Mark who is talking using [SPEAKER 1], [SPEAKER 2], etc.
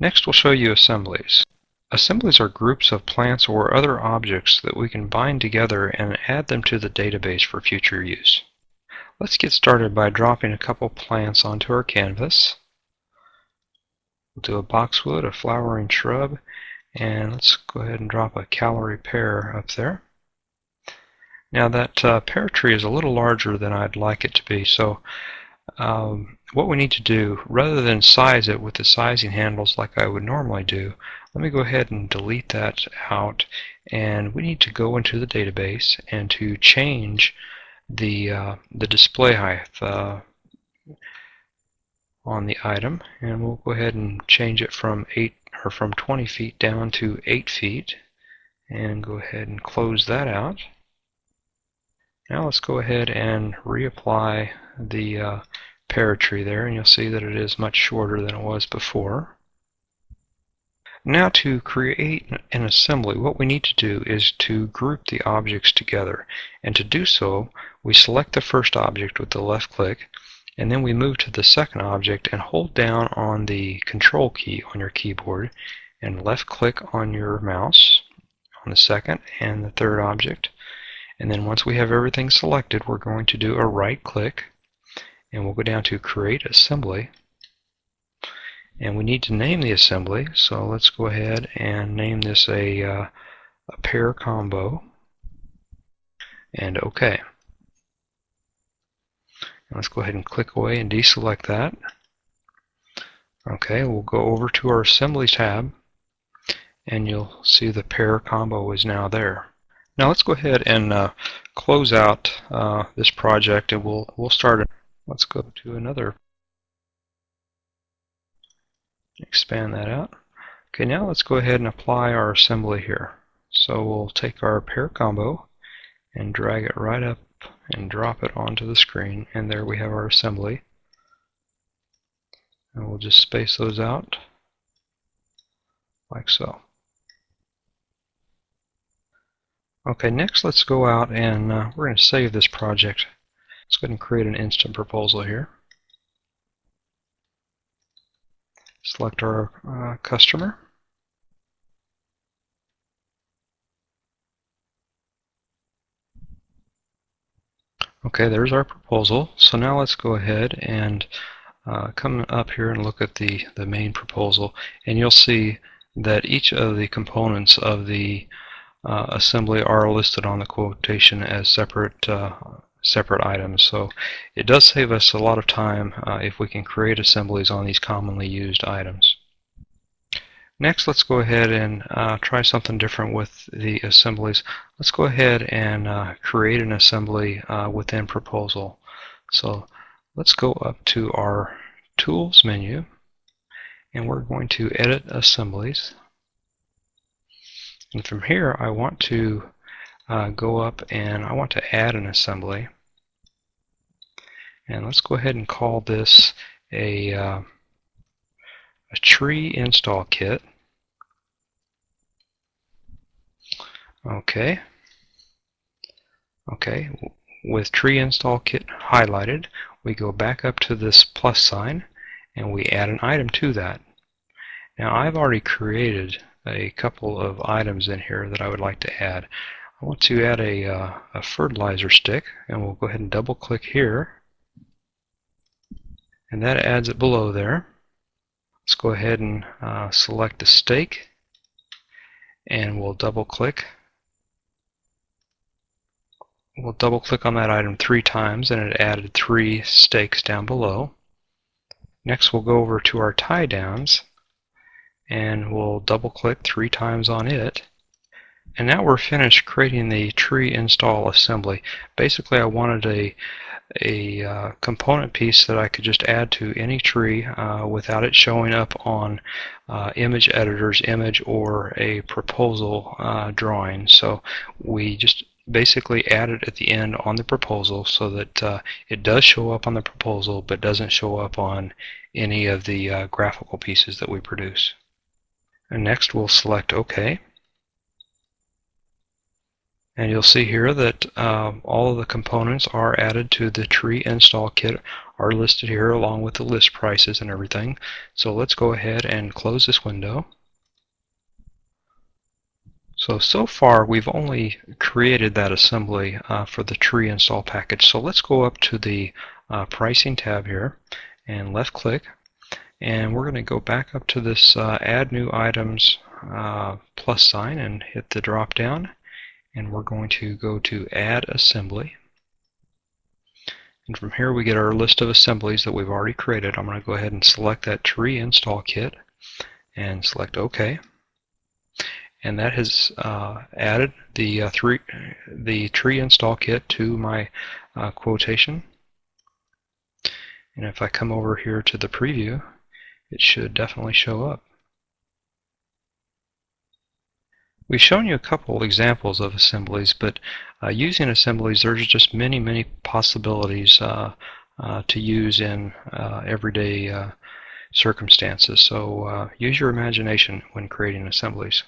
[SPEAKER 1] Next we'll show you assemblies. Assemblies are groups of plants or other objects that we can bind together and add them to the database for future use. Let's get started by dropping a couple plants onto our canvas. We'll do a boxwood, a flowering shrub, and let's go ahead and drop a calorie pear up there. Now that pear tree is a little larger than I'd like it to be, so what we need to do, rather than size it with the sizing handles like I would normally do, let me go ahead and delete that out, and we need to go into the database and to change the display height on the item, and we'll go ahead and change it from 20 feet down to 8 feet, and go ahead and close that out. Now let's go ahead and reapply the pear tree there, and you'll see that it is much shorter than it was before. Now to create an assembly, what we need to do is to group the objects together, and to do so we select the first object with the left click, and then we move to the second object and hold down on the control key on your keyboard and left click on your mouse on the second and the third object. And then once we have everything selected, we're going to do a right click, and we'll go down to Create Assembly. And we need to name the assembly, so let's go ahead and name this a pear combo, and OK. And let's go ahead and click away and deselect that. OK, we'll go over to our Assembly tab, and you'll see the pear combo is now there. Now let's go ahead and close out this project, and we'll start it. Let's go to another. Expand that out. Okay, now let's go ahead and apply our assembly here. So we'll take our pear combo and drag it right up and drop it onto the screen, and there we have our assembly. And we'll just space those out like so. Okay, next let's go out and we're going to save this project. Let's go ahead and create an instant proposal here. Select our customer. Okay, there's our proposal. So now let's go ahead and come up here and look at the main proposal, and you'll see that each of the components of the assembly are listed on the quotation as separate items. So it does save us a lot of time if we can create assemblies on these commonly used items. Next, let's go ahead and try something different with the assemblies. Let's go ahead and create an assembly within Proposal. So let's go up to our Tools menu, and we're going to Edit Assemblies. And from here, I want to go up and I want to add an assembly. And let's go ahead and call this a tree install kit. Okay. With tree install kit highlighted, we go back up to this plus sign and we add an item to that. Now I've already created a couple of items in here that I would like to add. I want to add a fertilizer stick, and we'll go ahead and double click here, and that adds it below there. Let's go ahead and select the stake, and we'll double click. We'll double click on that item 3 times, and it added 3 stakes down below. Next we'll go over to our tie downs, and we'll double click 3 times on it. And now we're finished creating the tree install assembly. Basically I wanted a component piece that I could just add to any tree without it showing up on Image Editor's image or a proposal drawing. So we just basically add it at the end on the proposal so that it does show up on the proposal but doesn't show up on any of the graphical pieces that we produce. And next we'll select OK. And you'll see here that all of the components are added to the tree install kit are listed here along with the list prices and everything. So let's go ahead and close this window. So far we've only created that assembly for the tree install package. So let's go up to the pricing tab here and left click, and we're going to go back up to this add new items plus sign and hit the drop down, and we're going to go to add assembly. And from here we get our list of assemblies that we've already created. I'm going to go ahead and select that tree install kit and select OK. And that has added the tree install kit to my quotation. And if I come over here to the preview, it should definitely show up. We've shown you a couple examples of assemblies, but using assemblies, there's just many possibilities to use in everyday circumstances. So use your imagination when creating assemblies.